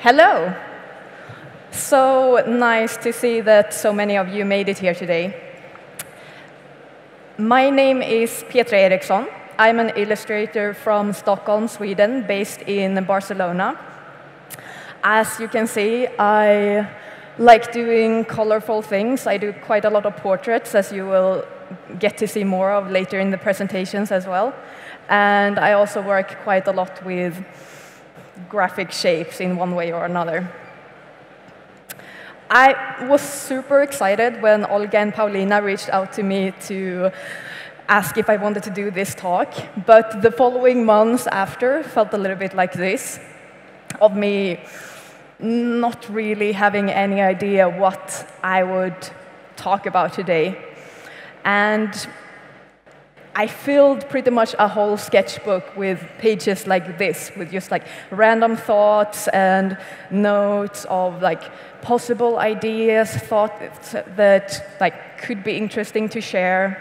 Hello. So nice to see that so many of you made it here today. My name is Petra Eriksson. I'm an illustrator from Stockholm, Sweden, based in Barcelona. As you can see, I like doing colorful things. I do quite a lot of portraits, as you will get to see more of later in the presentations as well. And I also work quite a lot with graphic shapes in one way or another. I was super excited when Olga and Paulina reached out to me to ask if I wanted to do this talk, but the following months after felt a little bit like this, of me not really having any idea what I would talk about today. And I filled pretty much a whole sketchbook with pages like this, with just like random thoughts and notes of like possible ideas, thoughts that like could be interesting to share.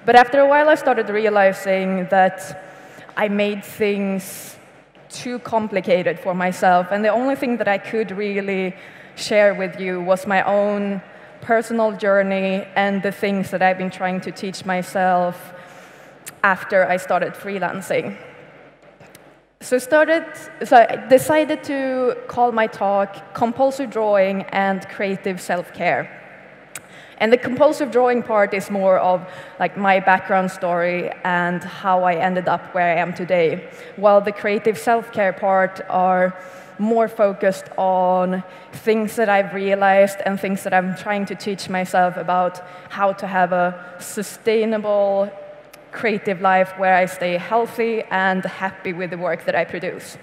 But after a while, I started realizing that I made things too complicated for myself, and the only thing that I could really share with you was my own personal journey and the things that I've been trying to teach myself after I started freelancing. So I decided to call my talk Compulsive Drawing and Creative Self-Care. And the compulsive drawing part is more of like my background story and how I ended up where I am today, while the creative self-care part are more focused on things that I've realized and things that I'm trying to teach myself about how to have a sustainable creative life where I stay healthy and happy with the work that I produce.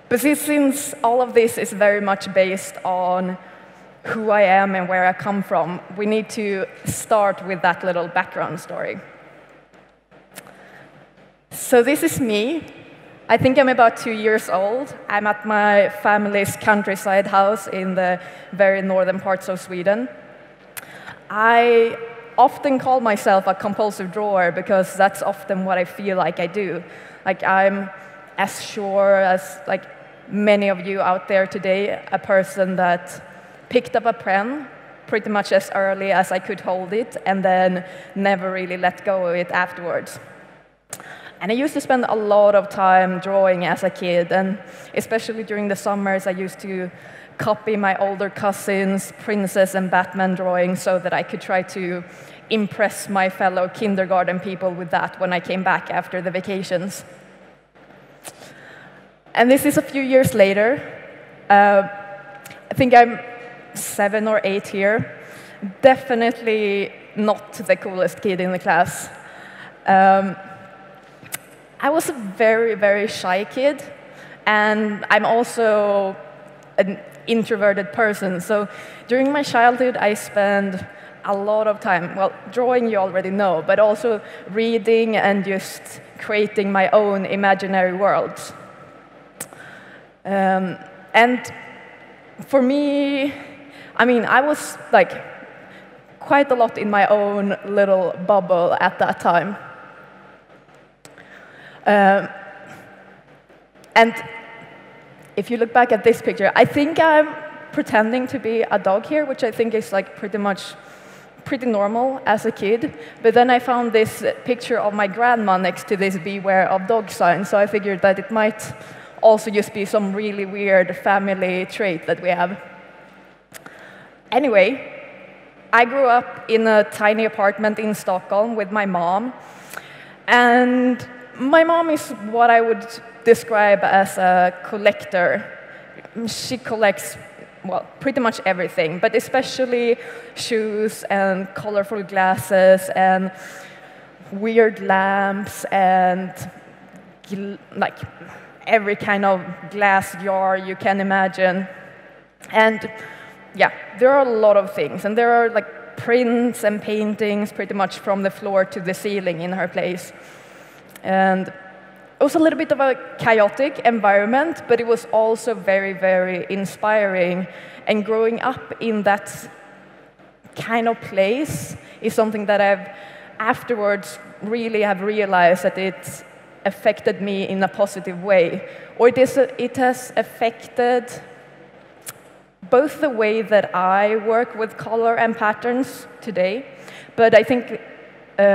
But since all of this is very much based on who I am and where I come from, we need to start with that little background story. So this is me. I think I'm about 2 years old. I'm at my family's countryside house in the very northern parts of Sweden. I often call myself a compulsive drawer because that's often what I feel like I do. Like I'm as sure as like many of you out there today, a person that picked up a pen pretty much as early as I could hold it and then never really let go of it afterwards. And I used to spend a lot of time drawing as a kid, and especially during the summers, I used to copy my older cousins' Princess and Batman drawings so that I could try to impress my fellow kindergarten people with that when I came back after the vacations. And this is a few years later. I think I'm 7 or 8 here. Definitely not the coolest kid in the class. I was a very, very shy kid, and I'm also an introverted person. So during my childhood, I spent a lot of time, well, drawing you already know, but also reading and just creating my own imaginary worlds. And for me, I mean, I was like quite a lot in my own little bubble at that time. And if you look back at this picture, I think I'm pretending to be a dog here, which I think is like pretty normal as a kid. But then I found this picture of my grandma next to this beware of dog sign, so I figured that it might also just be some really weird family trait that we have. Anyway, I grew up in a tiny apartment in Stockholm with my mom, and my mom is what I would describe as a collector. She collects, well, pretty much everything, but especially shoes and colorful glasses and weird lamps and like every kind of glass jar you can imagine. And yeah, there are a lot of things, and there are like prints and paintings pretty much from the floor to the ceiling in her place. And it was a little bit of a chaotic environment, but it was also very, very inspiring. And growing up in that kind of place is something that I've afterwards really have realized that it's affected me in a positive way, or it has affected both the way that I work with color and patterns today, but I think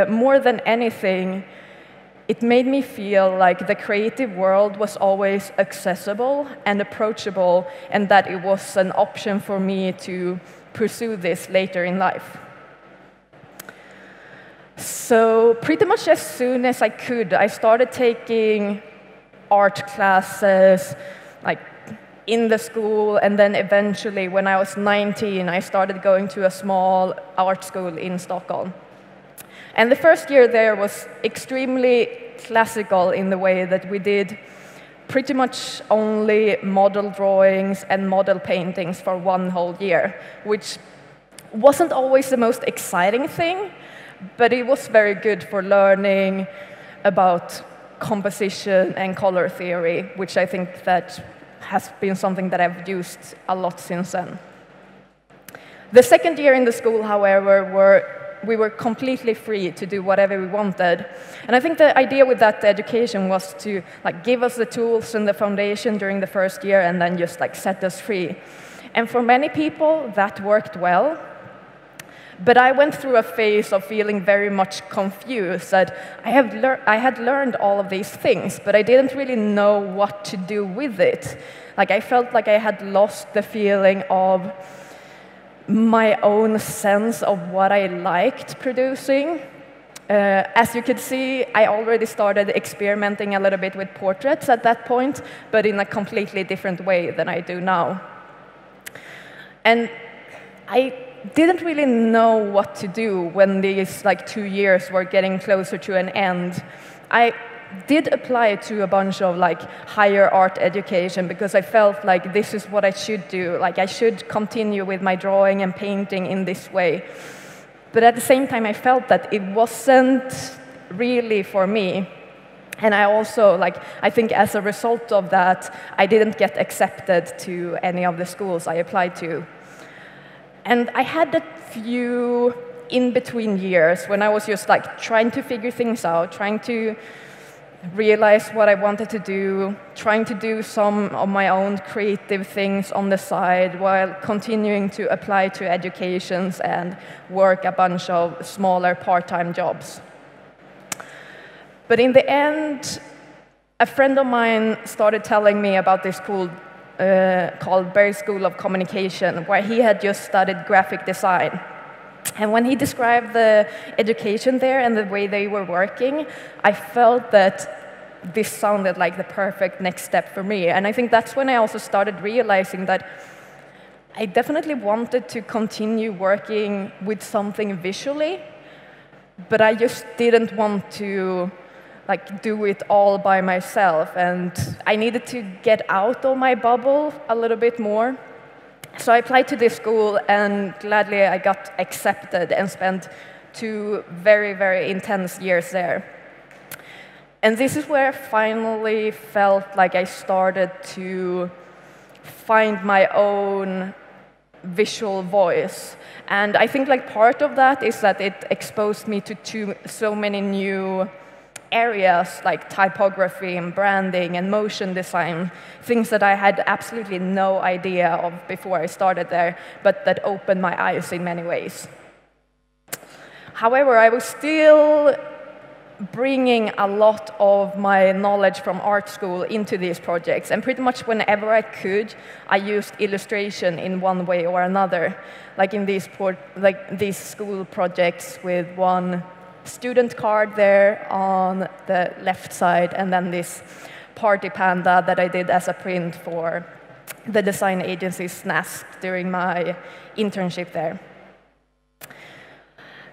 more than anything, it made me feel like the creative world was always accessible and approachable, and that it was an option for me to pursue this later in life. So pretty much as soon as I could, I started taking art classes, like in the school, and then eventually, when I was 19, I started going to a small art school in Stockholm. And the first year there was extremely classical in the way that we did pretty much only model drawings and model paintings for one whole year, which wasn't always the most exciting thing, but it was very good for learning about composition and color theory, which I think that has been something that I've used a lot since then. The second year in the school, however, we were completely free to do whatever we wanted. And I think the idea with that education was to give us the tools and the foundation during the first year and then just set us free. And for many people, that worked well. But I went through a phase of feeling very much confused, that I had learned all of these things, but I didn't really know what to do with it. I felt like I had lost the feeling of my own sense of what I liked producing. As you could see, I already started experimenting a little bit with portraits at that point, but in a completely different way than I do now. And I didn't really know what to do when these 2 years were getting closer to an end. I did apply to a bunch of higher art education because I felt like this is what I should do. I should continue with my drawing and painting in this way. But at the same time, I felt that it wasn't really for me. And I also, I think as a result of that, I didn't get accepted to any of the schools I applied to. And I had a few in-between years when I was just trying to figure things out, trying to realize what I wanted to do, trying to do some of my own creative things on the side while continuing to apply to educations and work a bunch of smaller part-time jobs. But in the end, a friend of mine started telling me about this school called Berghs School of Communication, where he had just studied graphic design. And when he described the education there and the way they were working, I felt that this sounded like the perfect next step for me. And I think that's when I also started realizing that I definitely wanted to continue working with something visually, but I just didn't want to do it all by myself. And I needed to get out of my bubble a little bit more. So I applied to this school, and gladly I got accepted and spent 2 very, very intense years there. And this is where I finally felt like I started to find my own visual voice. And I think part of that is that it exposed me to so many new areas like typography and branding and motion design, things that I had absolutely no idea of before I started there, but that opened my eyes in many ways. However, I was still bringing a lot of my knowledge from art school into these projects, and pretty much whenever I could, I used illustration in one way or another, like in these school projects with one student card there on the left side, and then this party panda that I did as a print for the design agency Snask during my internship there.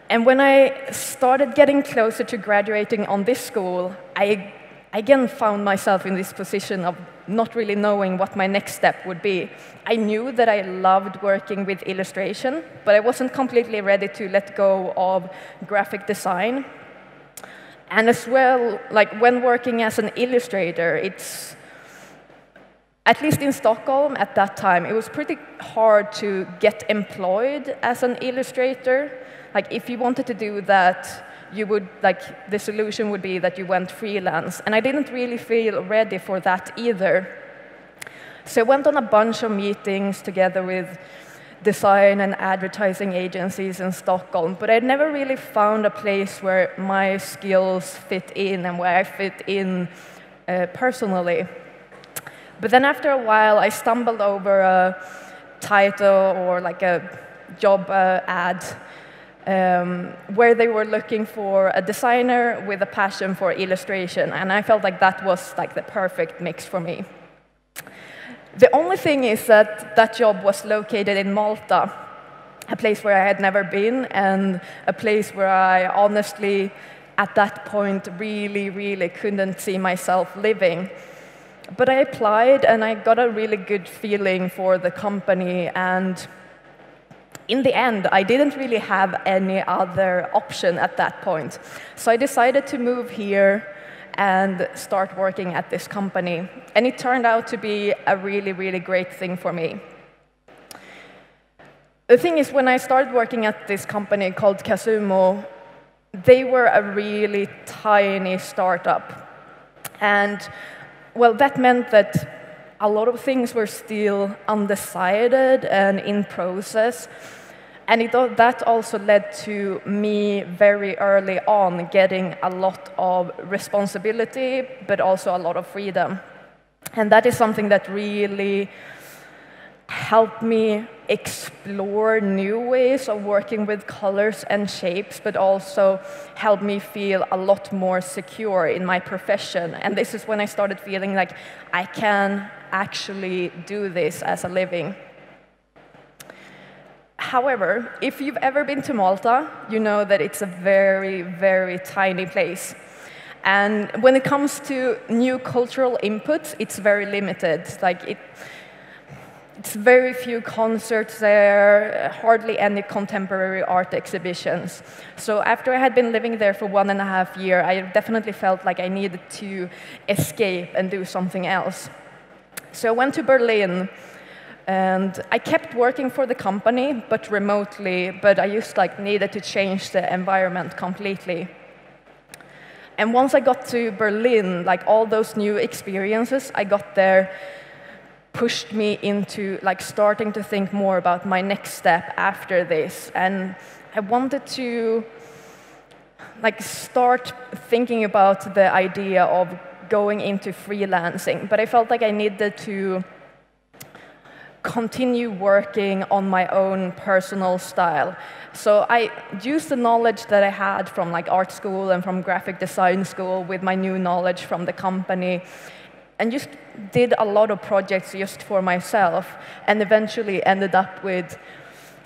And when I started getting closer to graduating on this school, I again found myself in this position of not really knowing what my next step would be. I knew that I loved working with illustration, but I wasn't completely ready to let go of graphic design. And as well, when working as an illustrator, it's, at least in Stockholm at that time, it was pretty hard to get employed as an illustrator. If you wanted to do that, the solution would be that you went freelance. And I didn't really feel ready for that either. So I went on a bunch of meetings together with design and advertising agencies in Stockholm, but I'd never really found a place where my skills fit in and where I fit in personally. But then after a while, I stumbled over a title or like a job ad where they were looking for a designer with a passion for illustration, and I felt like that was like the perfect mix for me. The only thing is that that job was located in Malta, a place where I had never been, and a place where I honestly, at that point, really couldn't see myself living. But I applied, and I got a really good feeling for the company, and in the end, I didn't really have any other option at that point. So I decided to move here and start working at this company. And it turned out to be a really great thing for me. The thing is, when I started working at this company called Casumo, they were a really tiny startup. And, well, that meant that a lot of things were still undecided and in process. And that also led to me very early on getting a lot of responsibility, but also a lot of freedom. And that is something that really helped me explore new ways of working with colors and shapes, but also helped me feel a lot more secure in my profession. And this is when I started feeling like I can actually do this as a living. However, if you've ever been to Malta, you know that it's a very tiny place. And when it comes to new cultural inputs, it's very limited. It's very few concerts there, hardly any contemporary art exhibitions. So after I had been living there for 1.5 years, I definitely felt like I needed to escape and do something else. So I went to Berlin. And I kept working for the company, but remotely, but I just needed to change the environment completely. And once I got to Berlin, all those new experiences I got there pushed me into starting to think more about my next step after this. And I wanted to start thinking about the idea of going into freelancing, but I felt like I needed to continue working on my own personal style. So I used the knowledge that I had from art school and from graphic design school with my new knowledge from the company, and just did a lot of projects just for myself, and eventually ended up with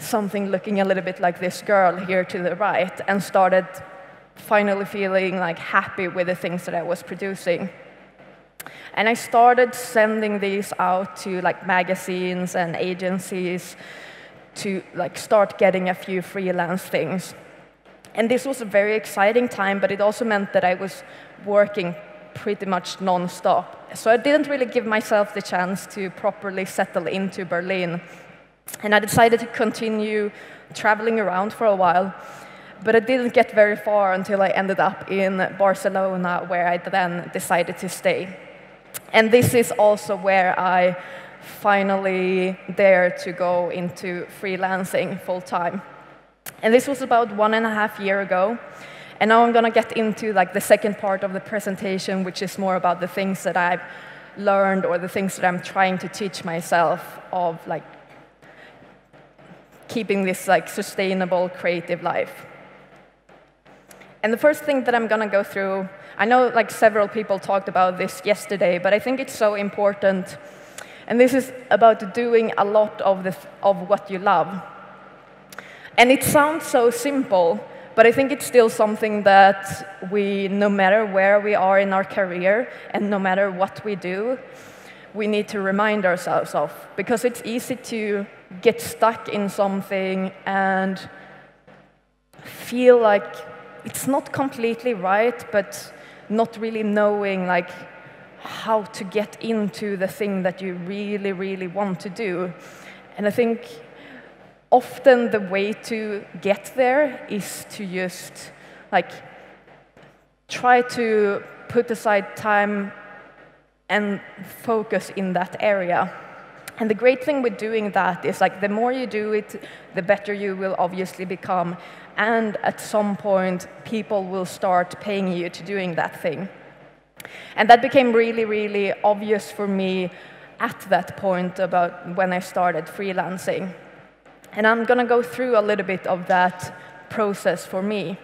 something looking a little bit like this girl here to the right, and started finally feeling happy with the things that I was producing. And I started sending these out to magazines and agencies to start getting a few freelance things. And this was a very exciting time, but it also meant that I was working pretty much non-stop. So I didn't really give myself the chance to properly settle into Berlin. And I decided to continue traveling around for a while, but I didn't get very far until I ended up in Barcelona, where I then decided to stay. And this is also where I finally dared to go into freelancing full-time. And this was about 1.5 years ago. And now I'm going to get into the second part of the presentation, which is more about the things that I've learned or the things that I'm trying to teach myself of keeping this sustainable creative life. And the first thing that I'm going to go through, I know several people talked about this yesterday, but I think it's so important. And this is about doing a lot of what you love. And it sounds so simple, but I think it's still something that we, no matter where we are in our career and no matter what we do, we need to remind ourselves of. Because it's easy to get stuck in something and feel like it's not completely right, but not really knowing how to get into the thing that you really want to do. And I think often the way to get there is to just try to put aside time and focus in that area. And the great thing with doing that is like the more you do it, the better you will obviously become. And at some point, people will start paying you to doing that thing. And that became really, really obvious for me at that point about when I started freelancing. And I'm going to go through a little bit of that process for me.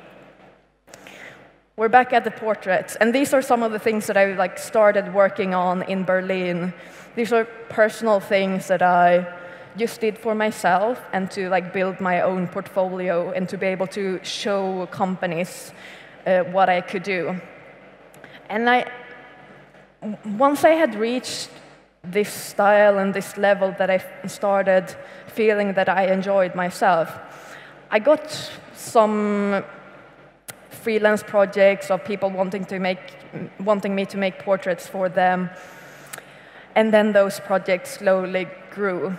We're back at the portraits, and these are some of the things that I started working on in Berlin. These are personal things that I just did for myself and to build my own portfolio and to be able to show companies what I could do. And once I had reached this style and this level that I started feeling that I enjoyed myself, I got some freelance projects of people wanting me to make portraits for them. And then those projects slowly grew.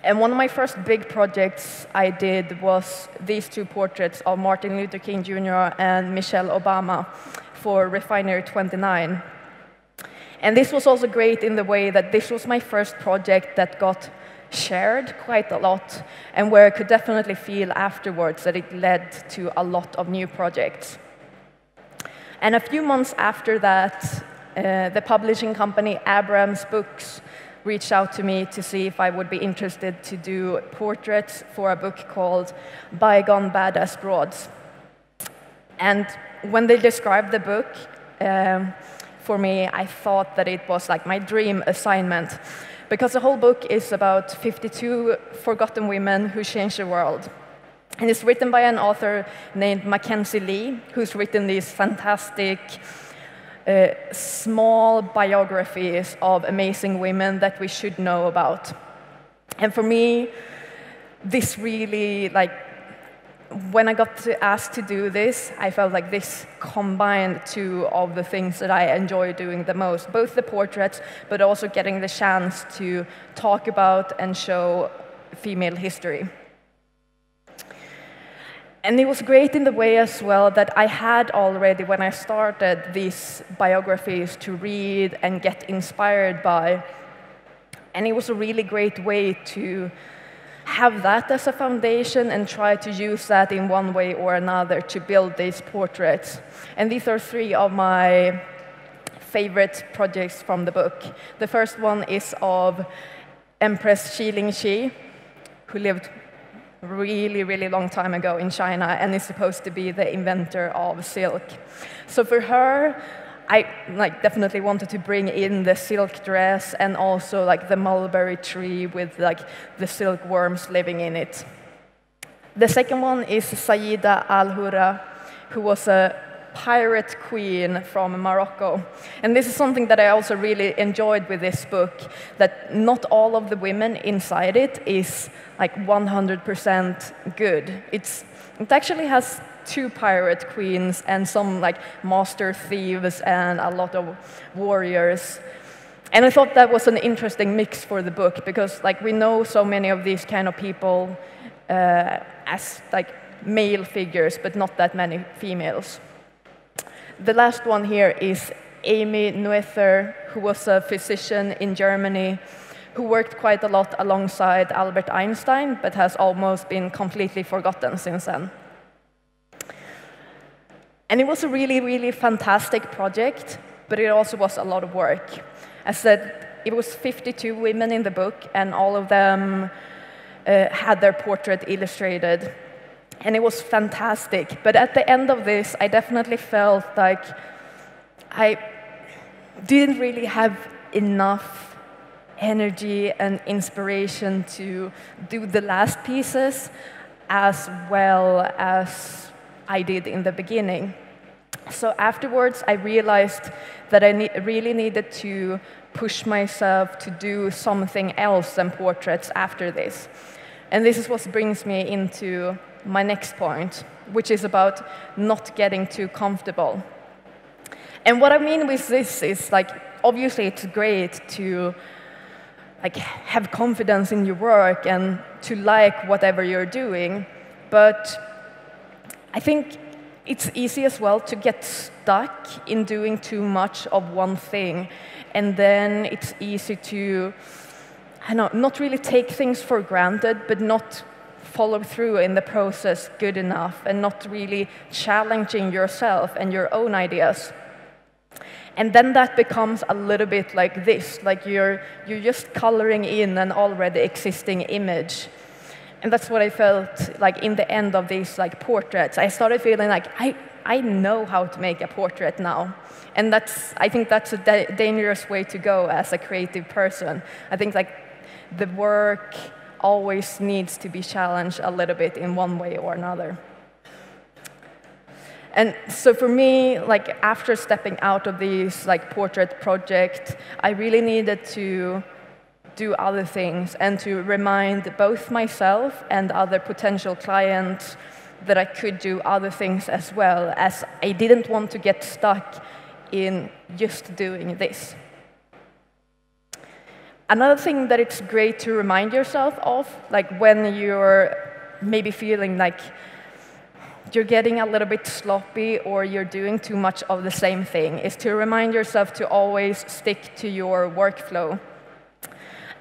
And one of my first big projects I did was these two portraits of Martin Luther King Jr. and Michelle Obama for Refinery 29. And this was also great in the way that this was my first project that got shared quite a lot, and where I could definitely feel afterwards that it led to a lot of new projects. And a few months after that, the publishing company Abrams Books reached out to me to see if I would be interested to do portraits for a book called Bygone Badass Broads. And when they described the book, for me, I thought that it was like my dream assignment, because the whole book is about 52 forgotten women who changed the world. And it's written by an author named Mackenzie Lee, who's written these fantastic small biographies of amazing women that we should know about. And for me, this really, when I got asked to do this, I felt like this combined two of the things that I enjoy doing the most, both the portraits, but also getting the chance to talk about and show female history. And it was great in the way as well that I had already, when I started these biographies, to read and get inspired by. And it was a really great way to have that as a foundation and try to use that in one way or another to build these portraits. And these are three of my favorite projects from the book. The first one is of Empress Xi Lingxi, who lived really, really long time ago in China and is supposed to be the inventor of silk. So for her, I definitely wanted to bring in the silk dress and also the mulberry tree with the silkworms living in it. The second one is Sayyida al-Hurra, who was a pirate queen from Morocco. And this is something that I also really enjoyed with this book, that not all of the women inside it is 100% good. It actually has two pirate queens and some master thieves and a lot of warriors. And I thought that was an interesting mix for the book, because we know so many of these kind of people as male figures, but not that many females. The last one here is Amy Noether, who was a physician in Germany, who worked quite a lot alongside Albert Einstein, but has almost been completely forgotten since then. And it was a really, really fantastic project, but it also was a lot of work. As I said, it was 52 women in the book, and all of them had their portrait illustrated. And it was fantastic. But at the end of this, I definitely felt like I didn't really have enough energy and inspiration to do the last pieces as well as I did in the beginning. So afterwards, I realized that I really needed to push myself to do something else than portraits after this. And this is what brings me into my next point, which is about not getting too comfortable. And what I mean with this is, obviously it's great to have confidence in your work and to like whatever you're doing, but I think it's easy as well to get stuck in doing too much of one thing. And then it's easy to, I don't know, not really take things for granted, but not follow through in the process good enough, and not really challenging yourself and your own ideas. And then that becomes a little bit like this, like you're just coloring in an already existing image. And that's what I felt like in the end of these like portraits. I started feeling like I know how to make a portrait now. And I think that's a dangerous way to go as a creative person. I think like the work always needs to be challenged a little bit in one way or another. And so for me, like after stepping out of these like portrait project, I really needed to do other things and to remind both myself and other potential clients that I could do other things as well, as I didn't want to get stuck in just doing this. Another thing that it's great to remind yourself of, like when you're maybe feeling like you're getting a little bit sloppy or you're doing too much of the same thing, is to remind yourself to always stick to your workflow.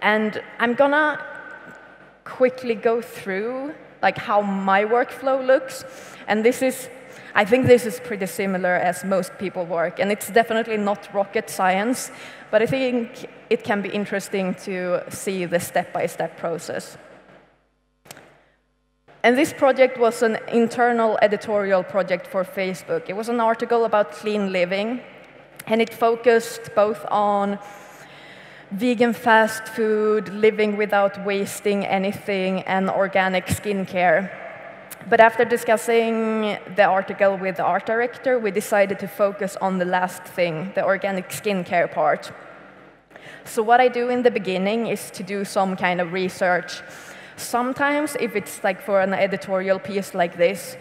And I'm gonna quickly go through like how my workflow looks. And I think this is pretty similar as most people work. And it's definitely not rocket science, but I think it can be interesting to see the step-by-step process. And this project was an internal editorial project for Facebook. It was an article about clean living, and it focused both on vegan fast food, living without wasting anything, and organic skincare. But after discussing the article with the art director, we decided to focus on the last thing, the organic skincare part. So what I do in the beginning is to do some kind of research. Sometimes, if it's like for an editorial piece like this,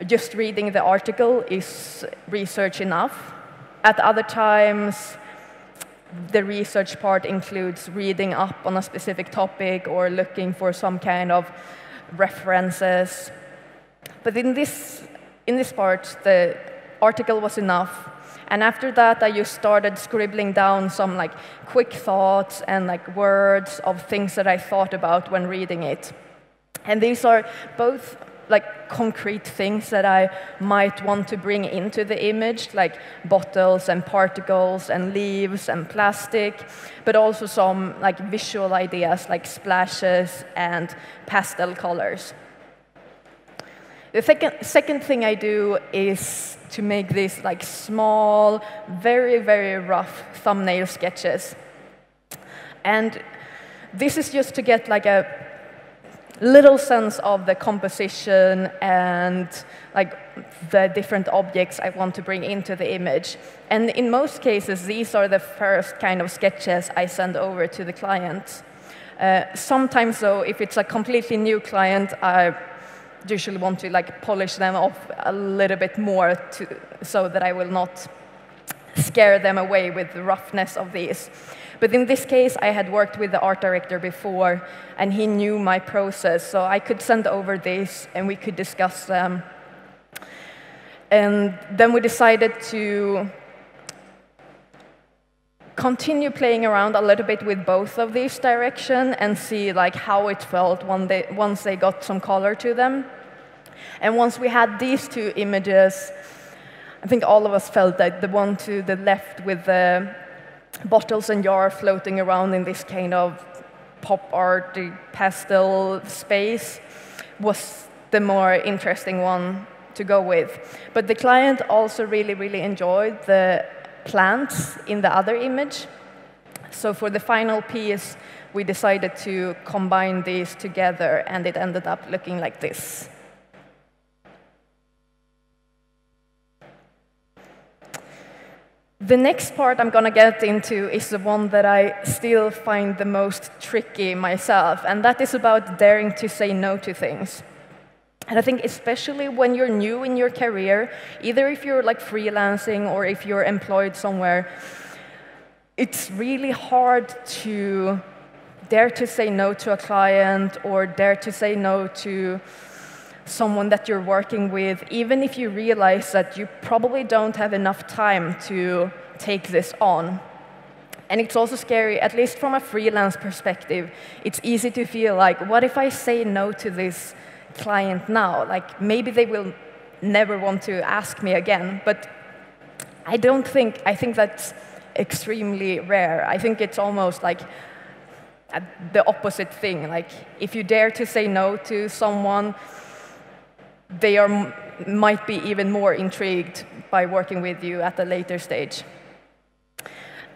just reading the article is research enough. At other times, the research part includes reading up on a specific topic or looking for some kind of references. But in this part, the article was enough. And after that, I just started scribbling down some like quick thoughts and like words of things that I thought about when reading it. And these are both like concrete things that I might want to bring into the image, like bottles and particles and leaves and plastic, but also some like visual ideas like splashes and pastel colors. The second thing I do is to make these like small, very, very rough thumbnail sketches. And this is just to get like a little sense of the composition and like the different objects I want to bring into the image. And in most cases, these are the first kind of sketches I send over to the client. Sometimes, though, if it's a completely new client, I usually want to like polish them off a little bit more so that I will not scare them away with the roughness of these. But in this case, I had worked with the art director before, and he knew my process, so I could send over these, and we could discuss them. And then we decided to continue playing around a little bit with both of these directions and see like how it felt once they got some color to them. And once we had these two images, I think all of us felt that the one to the left with the bottles and jar floating around in this kind of pop art pastel space was the more interesting one to go with. But the client also really, really enjoyed the plants in the other image. So for the final piece, we decided to combine these together, and it ended up looking like this. The next part I'm going to get into is the one that I still find the most tricky myself, and that is about daring to say no to things. And I think especially when you're new in your career, either if you're like freelancing or if you're employed somewhere, it's really hard to dare to say no to a client or dare to say no to someone that you're working with, even if you realize that you probably don't have enough time to take this on. And it's also scary, at least from a freelance perspective. It's easy to feel like, what if I say no to this client now? Like, maybe they will never want to ask me again. But I think that's extremely rare. I think it's almost like the opposite thing. Like, if you dare to say no to someone, they might be even more intrigued by working with you at a later stage.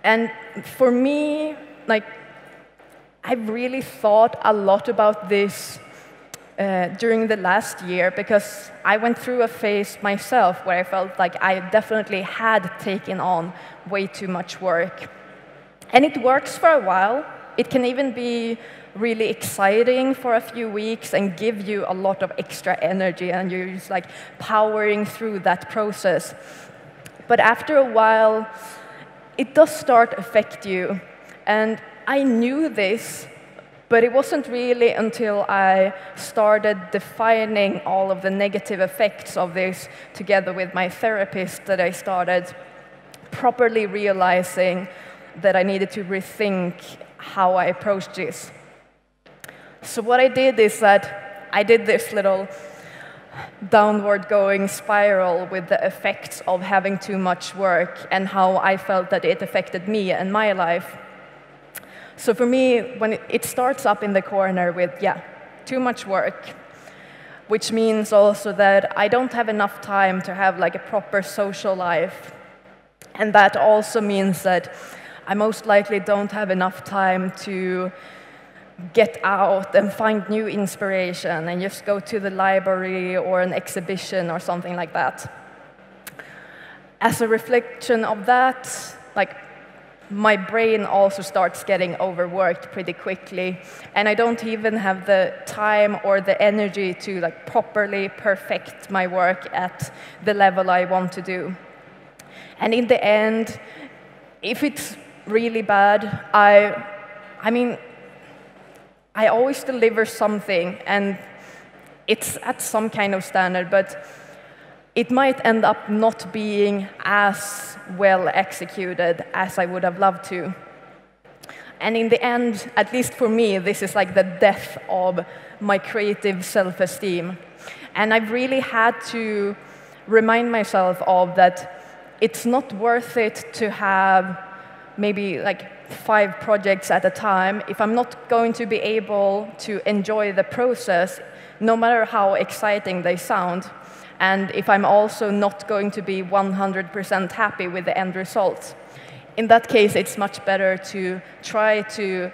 And for me, like, I've really thought a lot about this during the last year, because I went through a phase myself where I felt like I definitely had taken on way too much work. And it works for a while. It can even be really exciting for a few weeks and give you a lot of extra energy, and you're just like powering through that process. But after a while, it does start to affect you. And I knew this, but it wasn't really until I started defining all of the negative effects of this together with my therapist that I started properly realizing that I needed to rethink how I approached this. So what I did is that I did this little downward going spiral with the effects of having too much work and how I felt that it affected me and my life. So for me, when it starts up in the corner with, too much work, which means also that I don't have enough time to have like a proper social life. And that also means that I most likely don't have enough time to get out and find new inspiration and just go to the library or an exhibition or something like that. As a reflection of that, like, my brain also starts getting overworked pretty quickly, and I don't even have the time or the energy to like properly perfect my work at the level I want to do. And in the end, if it's really bad, I mean, I always deliver something, and it's at some kind of standard, but it might end up not being as well executed as I would have loved to. And in the end, at least for me, this is like the death of my creative self-esteem. And I've really had to remind myself of that it's not worth it to have maybe like 5 projects at a time if I'm not going to be able to enjoy the process, no matter how exciting they sound, and if I'm also not going to be 100% happy with the end result. In that case, it's much better to try to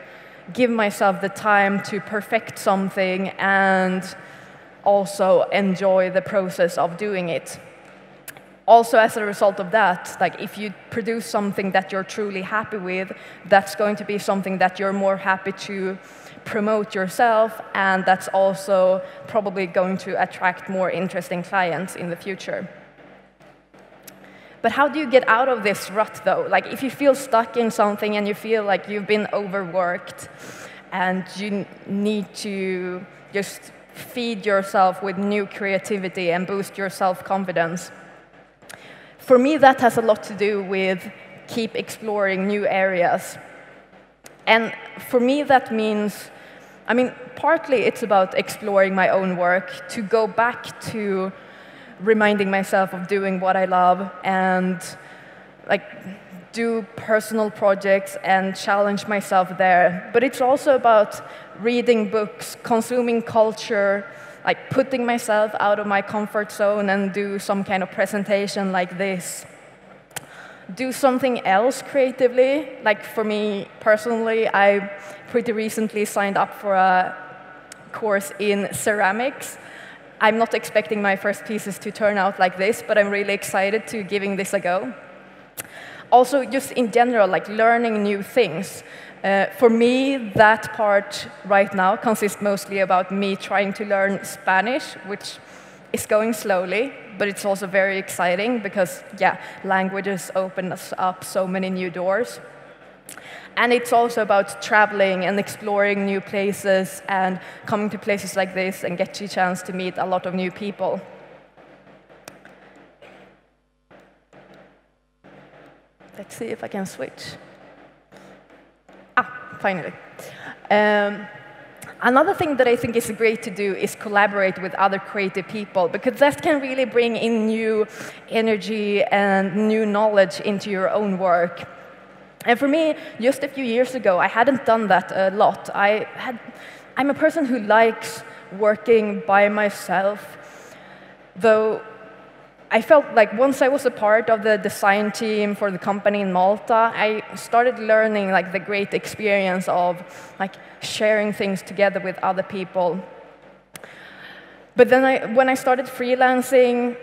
give myself the time to perfect something and also enjoy the process of doing it. Also, as a result of that, like, if you produce something that you're truly happy with, that's going to be something that you're more happy to promote yourself, and that's also probably going to attract more interesting clients in the future. But how do you get out of this rut, though? Like, if you feel stuck in something and you feel like you've been overworked and you need to just feed yourself with new creativity and boost your self-confidence, for me, that has a lot to do with keep exploring new areas. And for me, that means, I mean, partly it's about exploring my own work, to go back to reminding myself of doing what I love and like do personal projects and challenge myself there. But it's also about reading books, consuming culture, like putting myself out of my comfort zone and do some kind of presentation like this. Do something else creatively. Like for me personally, I pretty recently signed up for a course in ceramics. I'm not expecting my first pieces to turn out like this, but I'm really excited to giving this a go. Also, just in general, like learning new things. For me, that part right now consists mostly about me trying to learn Spanish, which is going slowly, but it's also very exciting because, yeah, languages open us up so many new doors. And it's also about traveling and exploring new places and coming to places like this and get a chance to meet a lot of new people. Let's see if I can switch. Finally. Another thing that I think is great to do is collaborate with other creative people, because that can really bring in new energy and new knowledge into your own work. And for me, just a few years ago, I hadn't done that a lot. I'm a person who likes working by myself, though I felt like once I was a part of the design team for the company in Malta, I started learning like the great experience of like sharing things together with other people. But then when I started freelancing,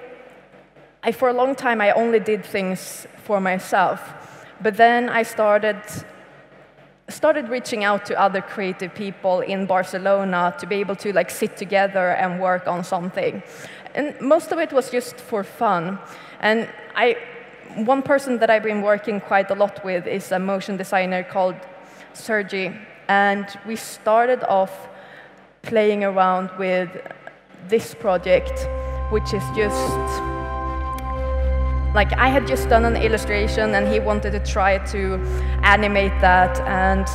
for a long time I only did things for myself. But then I started reaching out to other creative people in Barcelona to be able to like sit together and work on something. And most of it was just for fun. And one person that I've been working quite a lot with is a motion designer called Sergi. And we started off playing around with this project, which is just like I had just done an illustration and he wanted to try to animate that, and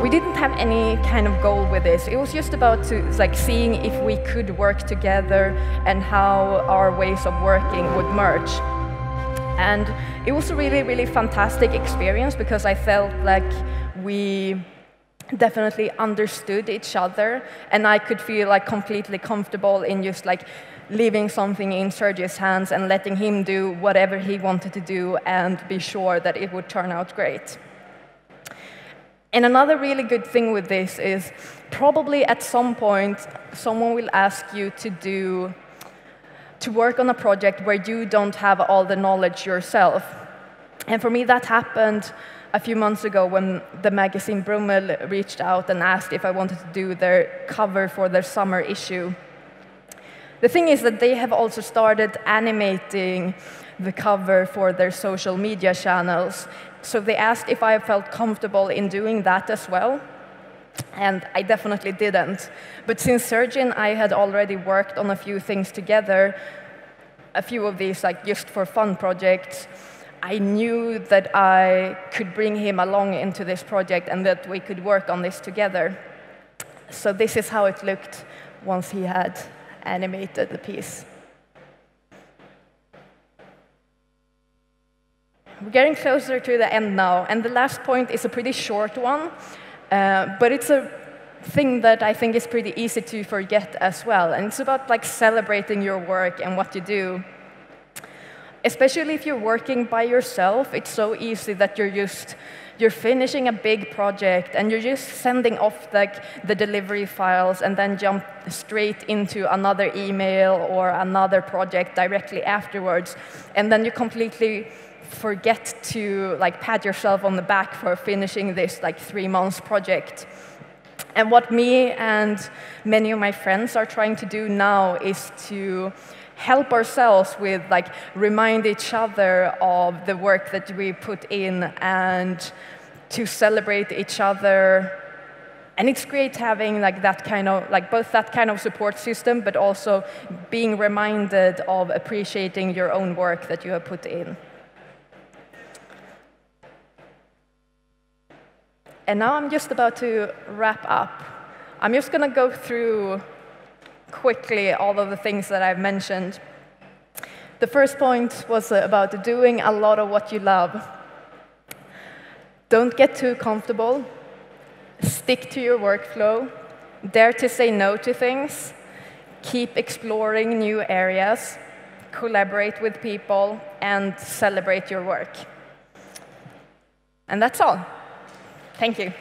we didn't have any kind of goal with this. It was just about like seeing if we could work together and how our ways of working would merge. And it was a really, really fantastic experience because I felt like we definitely understood each other, and I could feel like completely comfortable in just like leaving something in Sergi's hands and letting him do whatever he wanted to do and be sure that it would turn out great. And another really good thing with this is probably at some point someone will ask you to work on a project where you don't have all the knowledge yourself. And for me that happened a few months ago when the magazine Brummel reached out and asked if I wanted to do their cover for their summer issue. The thing is that they have also started animating the cover for their social media channels. So they asked if I felt comfortable in doing that as well. And I definitely didn't. But since Sergi and I had already worked on a few things together, a few of these like just for fun projects, I knew that I could bring him along into this project and that we could work on this together. So this is how it looked once he had animated the piece. We're getting closer to the end now, and the last point is a pretty short one, but it's a thing that I think is pretty easy to forget as well, and it's about like celebrating your work and what you do. Especially if you're working by yourself, it's so easy that you're finishing a big project and you're just sending off like the delivery files and then jump straight into another email or another project directly afterwards, and then you completely forget to like pat yourself on the back for finishing this like 3-month project. And what me and many of my friends are trying to do now is to help ourselves with like remind each other of the work that we put in and to celebrate each other. And it's great having like that kind of like both that kind of support system, but also being reminded of appreciating your own work that you have put in. And now I'm just about to wrap up. I'm just going to go through quickly all of the things that I've mentioned. The first point was about doing a lot of what you love. Don't get too comfortable. Stick to your workflow. Dare to say no to things. Keep exploring new areas. Collaborate with people, and celebrate your work. And that's all. Thank you.